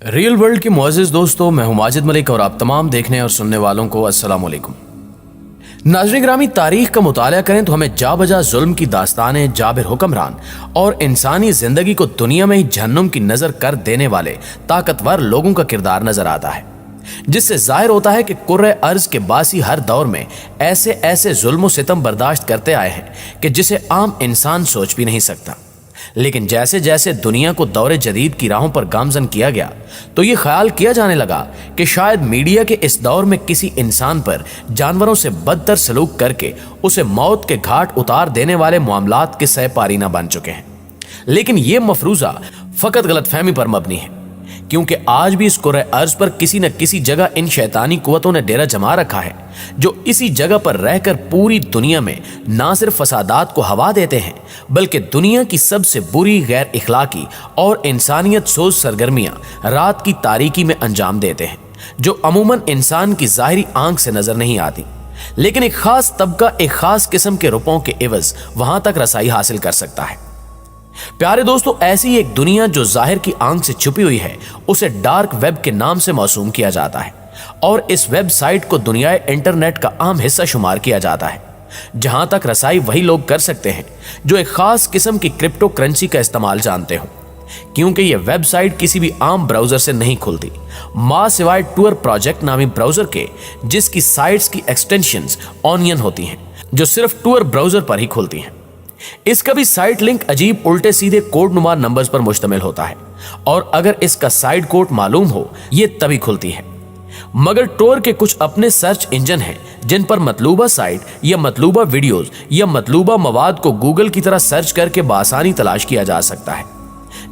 Real world के मुअज़्ज़िज़ दोस्तों, मैं हूं माजिद मलिक और आप तमाम देखने और सुनने वालों को अस्सलाम वालेकुम। नाज़रीन ग्रामी, तारीख का मुताला करें तो हमें जाबजा जुल्म की दास्तानें, जाबिर हुक्मरान और इंसानी जिंदगी को दुनिया में ही जहन्नुम की नजर कर देने वाले ताकतवर लोगों का किरदार नजर आता है, जिससे जाहिर होता है कि कुर्रे अर्ज के बासी हर दौर में ऐसे ऐसे जुल्म सितम बर्दाश्त करते आए हैं कि जिसे आम इंसान सोच भी नहीं सकता। लेकिन जैसे जैसे दुनिया को दौरे जदीद की राहों पर गामजन किया गया तो ये ख्याल किया जाने लगा कि शायद मीडिया के इस दौर में किसी इंसान पर जानवरों से बदतर सलूक करके उसे मौत के घाट उतार देने वाले मामलात के सह पारी न बन चुके हैं। लेकिन ये मफरूजा फकत गलतफहमी पर मबनी है, क्योंकि आज भी इस कुर्रे अर्ज पर किसी न किसी जगह इन शैतानी कुव्वतों ने डेरा जमा रखा है, जो इसी जगह पर रहकर पूरी दुनिया में ना सिर्फ फसादात को हवा देते हैं बल्कि दुनिया की सबसे बुरी गैर इखलाकी और इंसानियत सोच सरगर्मियां रात की तारीकी में अंजाम देते हैं, जो अमूमन इंसान की जाहिरी आंख से नजर नहीं आती, लेकिन एक खास तबका एक खास किस्म के रुपयों के एवज वहां तक रसाई हासिल कर सकता है। प्यारे दोस्तों, ऐसी एक दुनिया जो जाहिर की आंख से छुपी हुई है उसे डार्क वेब के नाम से मौसूम किया जाता है, और इस वेबसाइट को दुनिया इंटरनेट का आम हिस्सा शुमार किया जाता है, जहां तक रसाई वही लोग कर सकते हैं जो एक खास किस्म की क्रिप्टो करेंसी का इस्तेमाल जानते हो, क्योंकि यह वेबसाइट किसी भी आम ब्राउजर से नहीं खुलती, मां सिवाय टूर प्रोजेक्ट नामी ब्राउजर के, जिसकी साइट्स की एक्सटेंशंस ऑनियन होती हैं जो सिर्फ टूर ब्राउजर पर ही खुलती हैं। इसका भी साइट लिंक अजीब उल्टे सीधे कोड नुमा नंबर्स पर मुश्तमिल होता है, और अगर इसका साइड कोड मालूम हो ये तभी खुलती है। मगर टोर के कुछ अपने सर्च इंजन हैं जिन पर मतलूबा साइट या मतलूबा वीडियोस या मतलूबा मवाद को गूगल की तरह सर्च करके बासानी तलाश किया जा सकता है,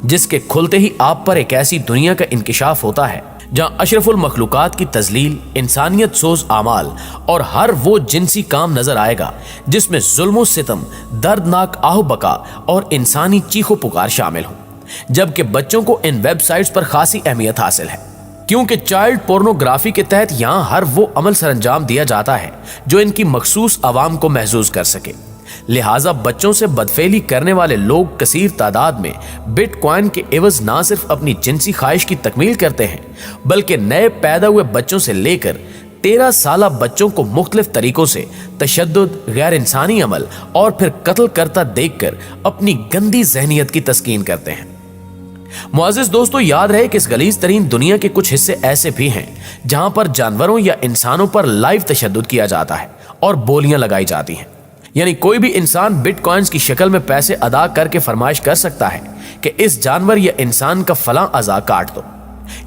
जिसके खुलते ही आप पर एक ऐसी दुनिया का इंकिशाफ होता है जहां अशरफुल मखलूकात की तजलील, इंसानियत सोज आमाल और हर वो जिनसी काम नजर आएगा जिसमें जुल्म सितम, दर्दनाक आह बका और इंसानी चीखो पुकार शामिल हो। जबकि बच्चों को इन वेबसाइट्स पर खासी अहमियत हासिल है, क्योंकि चाइल्ड पोर्नोग्राफी के तहत यहाँ हर वो अमल सरंजाम दिया जाता है जो इनकी मखसूस आवाम को महसूस कर सके। लिहाजा बच्चों से बदफेली करने वाले लोग कसीर तादाद में बिटकॉइन के एवज ना सिर्फ अपनी जिनसी ख्वाहिश की तकमील करते हैं, बल्कि नए पैदा हुए बच्चों से लेकर 13 साल बच्चों को मुख्तलिफ तरीकों से तशद्दुद, गैर इंसानी अमल और फिर कत्ल करता देखकर अपनी गंदी जहनियत की तस्कीन करते हैं। मुअज़्ज़िज़ दोस्तों, याद रहे कि इस गलीज तरीन दुनिया के कुछ हिस्से ऐसे भी हैं जहां पर जानवरों या इंसानों पर लाइव तशद्दुद किया जाता है और बोलियां लगाई जाती हैं। यानी कोई भी इंसान बिटकॉइंस की शक्ल में पैसे अदा करके फरमाइश कर सकता है कि इस जानवर या इंसान का फलां अज़ा काट दो।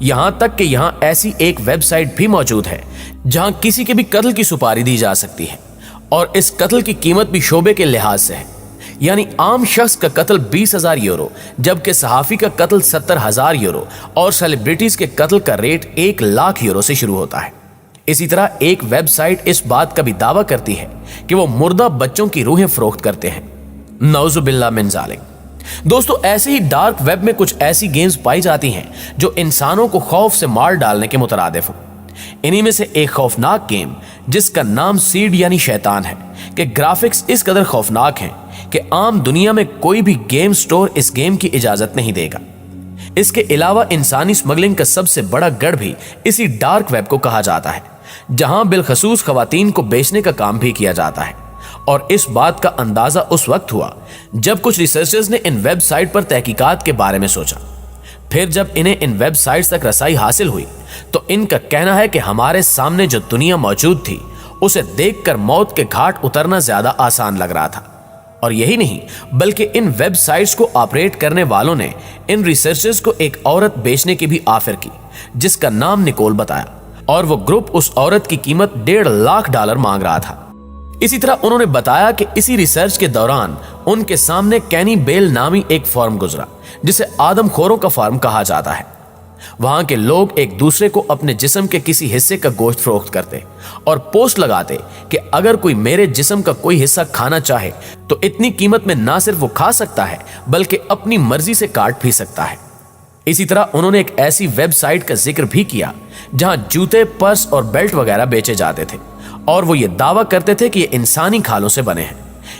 यहां तक कि यहां ऐसी एक वेबसाइट भी मौजूद है जहां किसी के भी कत्ल की सुपारी दी जा सकती है, और इस कत्ल की कीमत भी शोबे के लिहाज से है। यानी आम शख्स का कत्ल 20,000 यूरो, जबकि सहाफी का कत्ल 70,000 यूरो और सेलिब्रिटीज के कत्ल का रेट 1 लाख यूरो से शुरू होता है। इसी तरह एक वेबसाइट इस बात का भी दावा करती है कि वो मुर्दा बच्चों की रूहें फरोख्त करते हैं। नौजुबिल्लाह मिन ज़ालिक। दोस्तों, ऐसे ही डार्क वेब में कुछ ऐसी गेम्स पाई जाती हैं जो इंसानों को खौफ से मार डालने के मुतरादिफ हो। इन्हीं में से एक खौफनाक गेम जिसका नाम सीड यानी शैतान है कि ग्राफिक्स इस कदर खौफनाक हैं कि आम दुनिया में कोई भी गेम स्टोर इस गेम की इजाजत नहीं देगा। इसके अलावा इंसानी स्मगलिंग का सबसे बड़ा गढ़ भी इसी डार्क वेब को कहा जाता है, जहां बिलखसूस खवातीन को बेचने का काम भी किया जाता है। और इस बात का अंदाजा उस वक्त हुआ जब कुछ रिसर्चर्स ने इन वेबसाइट पर तहकीकात के बारे में सोचा। फिर जब इन्हें इन वेबसाइट्स तक रसाई हासिल हुई तो इनका कहना है कि हमारे सामने जो दुनिया मौजूद थी उसे देखकर मौत के घाट उतरना ज्यादा आसान लग रहा था। और यही नहीं, बल्कि इन वेबसाइट्स को ऑपरेट करने वालों ने इन रिसर्चर्स को एक औरत बेचने की भी ऑफर की, जिसका नाम निकोल बताया, और वो ग्रुप उस औरत की कीमत $1.5 लाख मांग रहा था। इसी तरह उन्होंने बताया कि इसी रिसर्च के दौरान उनके सामने कैनी बेल नामी एक फॉर्म गुजरा, जिसे आदमखोरों का फॉर्म कहा जाता है। वहां के लोग एक दूसरे को अपने जिस्म के किसी हिस्से का गोश्त फरोख्त करते और पोस्ट लगाते कि अगर कोई मेरे जिस्म का कोई हिस्सा खाना चाहे तो इतनी कीमत में ना सिर्फ वो खा सकता है बल्कि अपनी मर्जी से काट भी सकता है। इसी तरह उन्होंने एक ऐसी वेबसाइट का जिक्र भी किया जहां जूते, पर्स और बेल्ट वगैरह बेचे जाते थे, और वो ये दावा करते थे कि ये इंसानी खालों से बने हैं।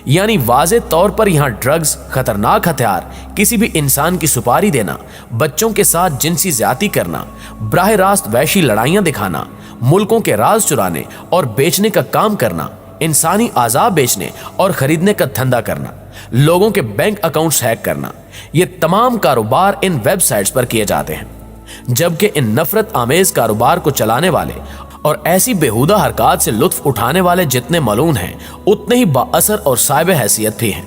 यानी वाज़े तौर पर यहाँ ड्रग्स, खतरनाक हथियार, किसी भी इंसान की सुपारी देना, बच्चों के साथ जिनसी ज्यादती करना, बराह रास्त वैशी लड़ाइयां दिखाना, मुल्कों के राज चुराने और बेचने का काम करना, इंसानी आज़ा बेचने और खरीदने का धंधा करना, लोगों के बैंक अकाउंट्स हैक करना, ये तमाम कारोबार इन वेबसाइट्स पर किए जाते हैं। जबकि इन नफरत आमेज कारोबार को चलाने वाले और ऐसी बेहुदा हरकत से लुत्फ उठाने वाले जितने मलून हैं, उतने ही बाअसर और साहिब हैसियत भी हैं,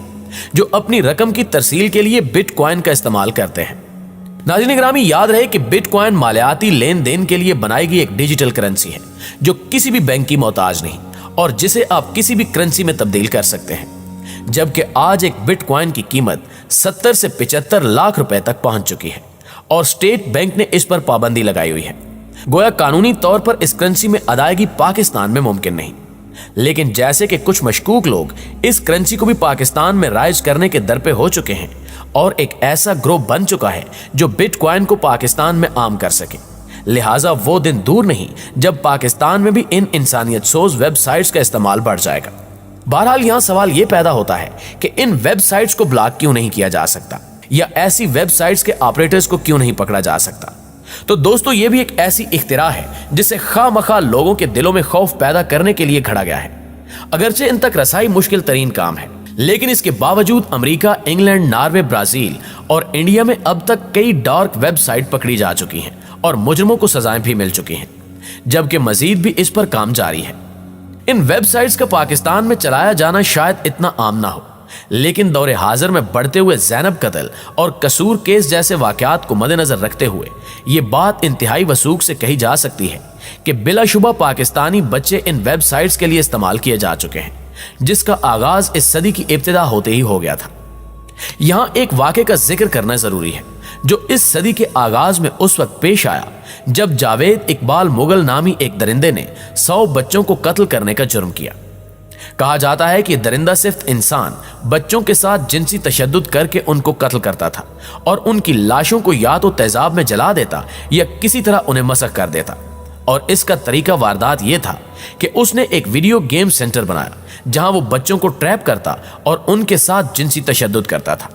जो अपनी रकम की तरसील के लिए बिटकॉइन का इस्तेमाल करते हैं। नाज़रीन गिरामी, याद रहे कि बिटकॉइन मालियाती लेन देन के लिए बनाई गई एक डिजिटल करेंसी है जो किसी भी बैंक की मोहताज नहीं और जिसे आप किसी भी करेंसी में तब्दील कर सकते हैं। जबकि आज एक बिटकॉइन की कीमत 70 से 75 लाख रुपए तक पहुंच चुकी है और स्टेट बैंक ने इस पर पाबंदी लगाई हुई है। गोया कानूनी तौर पर इस करेंसी में अदायगी पाकिस्तान में मुमकिन नहीं, लेकिन जैसे कि कुछ मशकूक लोग इस करेंसी को भी पाकिस्तान में राइज करने के दर पे हो चुके हैं और एक ऐसा ग्रोह बन चुका है जो बिटकॉइन को पाकिस्तान में आम कर सके, लिहाजा वो दिन दूर नहीं जब पाकिस्तान में भी इन इंसानियत सोज वेबसाइट्स का इस्तेमाल बढ़ जाएगा। बहरहाल यहाँ सवाल ये पैदा होता है कि इन वेबसाइट्स को ब्लॉक क्यों नहीं किया जा सकता या ऐसी वेबसाइट्स के ऑपरेटर्स को क्यों नहीं पकड़ा जा सकता। तो दोस्तों, ये भी एक ऐसी इख्तिरा है जिससे खामखा लोगों के दिलों में खौफ पैदा करने के लिए घड़ा गया है। अगरचे इन तक रसाई मुश्किल तरीन काम है, लेकिन इसके बावजूद अमेरिका, इंग्लैंड, नॉर्वे, ब्राजील और इंडिया में अब तक कई डार्क वेबसाइट पकड़ी जा चुकी हैं और मुजरिमों को सजाएं भी मिल चुकी हैं, जबकि मजीद भी इस पर काम जारी है। इन वेबसाइट्स का पाकिस्तान में चलाया जाना शायद इतना आम ना हो, लेकिन दौरे हाजिर में बढ़ते हुए ज़ैनब कत्ल और कसूर केस जैसे वाक़यात को मद्देनजर रखते हुए ये बात इंतहाई वसूख से कही जा सकती है कि बिलाशुबा पाकिस्तानी बच्चे इन वेबसाइट्स के लिए इस्तेमाल किए जा चुके हैं, जिसका आगाज इस सदी की इब्तिदा होते ही हो गया था। यहाँ एक वाक़े का जिक्र करना जरूरी है जो इस सदी के आगाज में उस वक्त पेश आया जब जावेद इकबाल मुगल नामी एक दरिंदे ने 100 बच्चों को कत्ल करने का जुर्म किया। कहा जाता है कि दरिंदा सिर्फ इंसान बच्चों के साथ जिनसी तशद्दुद करके उनको कत्ल करता था और उनकी लाशों को या तो तेजाब में जला देता या किसी तरह उन्हें मसख कर देता। और इसका तरीका वारदात यह था कि उसने एक वीडियो गेम सेंटर बनाया जहां वो बच्चों को ट्रैप करता और उनके साथ जिनसी तशद्दुद करता था,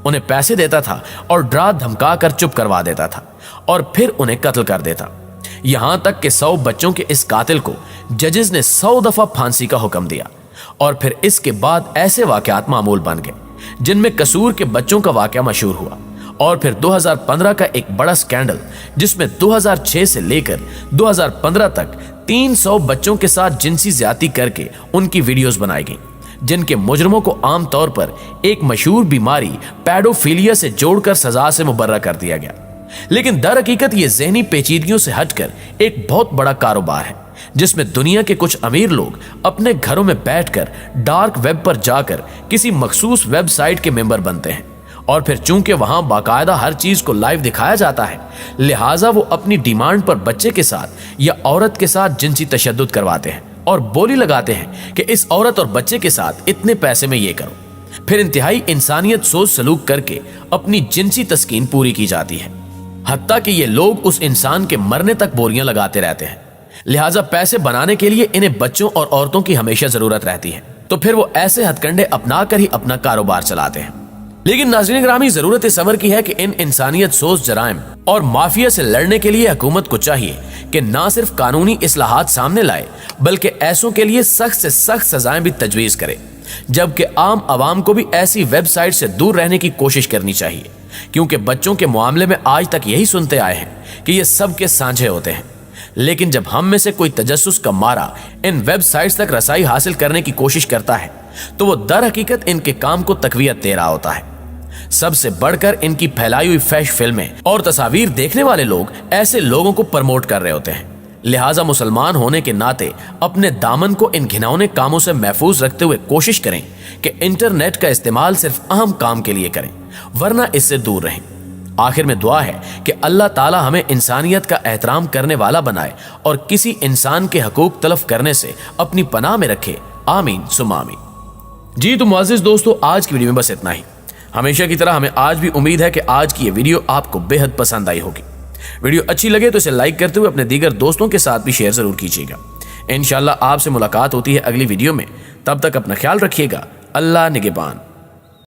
उन्हें पैसे देता था और डरा धमका कर चुप करवा देता था और फिर उन्हें कत्ल कर देता। यहां तक कि 100 बच्चों के इस कातिल को जजेस ने 100 दफा फांसी का हुक्म दिया और फिर इसके बाद ऐसे वाकयात मामूल बन गए जिनमें कसूर के बच्चों का वाकया मशहूर हुआ और फिर 2015 का एक बड़ा स्कैंडल जिसमें 2006 से लेकर 2015 तक 300 बच्चों के साथ जिनसी ज्यादती करके उनकी वीडियोस बनाई गई, जिनके मुजरिमों को आमतौर पर एक मशहूर बीमारी पैडोफिलिया से जोड़कर सजा से मुबर्रा कर दिया गया। लेकिन दर हकीकत ये ज़हनी पेचीदगियों से हटकर एक बहुत बड़ा कारोबार है जिसमें दुनिया के कुछ अमीर लोग अपने घरों में बैठकर डार्क वेब पर जाकर किसी मखसूस वेबसाइट के मेंबर बनते हैं और फिर चूंकि वहां बाकायदा हर चीज को लाइव दिखाया जाता है, लिहाजा वो अपनी डिमांड पर बच्चे के साथ या औरत के साथ जिनसी तशद्दुद करवाते हैं और बोली लगाते हैं कि इस औरत और बच्चे के साथ इतने पैसे में ये करो। फिर इंतहाई इंसानियत सोच सलूक करके अपनी जिनसी तस्कीन पूरी की जाती है, हत्ता कि ये लोग उस इंसान के मरने तक बोलियां लगाते रहते हैं। लिहाजा पैसे बनाने के लिए इन्हें बच्चों और औरतों की हमेशा जरूरत रहती है, तो फिर वो ऐसे हथकंडे अपना कर ही अपना कारोबार चलाते हैं। लेकिन नाज़रीन ग्रामी, जरूरत इस अमर की है कि इन इंसानियत सोच जराइम और माफिया से लड़ने के लिए हुकूमत को चाहिए कि ना सिर्फ कानूनी इस्लाहात सामने लाए बल्कि ऐसों के लिए सख्त से सख्त सजाएं भी तजवीज करे, जबकि आम आवाम को भी ऐसी वेबसाइट से दूर रहने की कोशिश करनी चाहिए, क्योंकि बच्चों के मामले में आज तक यही सुनते आए हैं कि ये सबके साझे होते हैं। लेकिन जब हम में से कोई तजस्सुस का मारा इन वेबसाइट्स तक रसाई हासिल करने की कोशिश करता है तो वो दर हकीकत इनके काम को तकवीयत दे रहा होता है। सबसे बढ़कर इनकी फैलाई हुई फैश फिल्में और तस्वीर देखने वाले लोग ऐसे लोगों को प्रमोट कर रहे होते हैं। लिहाजा मुसलमान होने के नाते अपने दामन को इन घिनौने कामों से महफूज रखते हुए कोशिश करें कि इंटरनेट का इस्तेमाल सिर्फ अहम काम के लिए करें, वरना इससे दूर रहें। आखिर में दुआ है कि अल्लाह ताला हमें इंसानियत का एहतराम करने वाला बनाए और किसी इंसान के हकूक तलफ करने से अपनी पनाह में रखे। आमीन सुम्मा आमीन। जी तो मुअज़्ज़िज़ दोस्तों, आज की वीडियो में बस इतना ही। हमेशा की तरह हमें आज भी उम्मीद है कि आज की ये वीडियो आपको बेहद पसंद आई होगी। वीडियो अच्छी लगे तो इसे लाइक करते हुए अपने दीगर दोस्तों के साथ भी शेयर जरूर कीजिएगा। इंशाअल्लाह आपसे मुलाकात होती है अगली वीडियो में। तब तक अपना ख्याल रखिएगा। اللہ نگہبان.